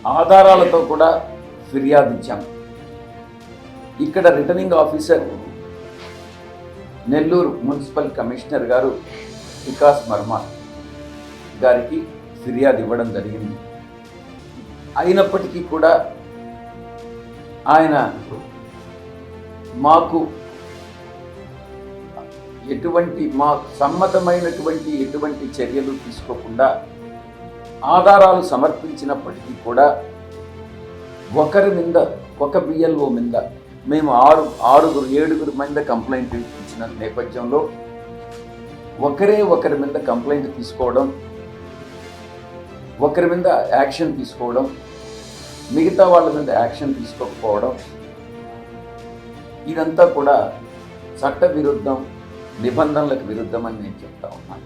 ఆధారాలతో కూడా ఫిర్యాదు ఇచ్చాం. ఇక్కడ returning officer Nellore municipal commissioner గారు వికాస్ వర్మ గారికి ఫిర్యాదు ఇవ్వడం జరిగింది. అయినప్పటికీ కూడా ఆయన మాకు మాకు సమ్మతమైనటువంటి ఎటువంటి చర్యలు తీసుకోకుండా ఆధారాలు సమర్పించినప్పటికీ కూడా ఒకరి మీద ఒక బిఎల్ఓ మీద మేము ఏడుగురు మీద కంప్లైంట్ ఇచ్చిన నేపథ్యంలో ఒకరి మీద కంప్లైంట్ తీసుకోవడం, ఒకరి మీద యాక్షన్ తీసుకోవడం, మిగతా వాళ్ళ మీద యాక్షన్ తీసుకోకపోవడం, ఇదంతా కూడా చట్ట విరుద్ధం, నిబంధనలకు విరుద్ధం అని నేను చెప్తా ఉన్నాను.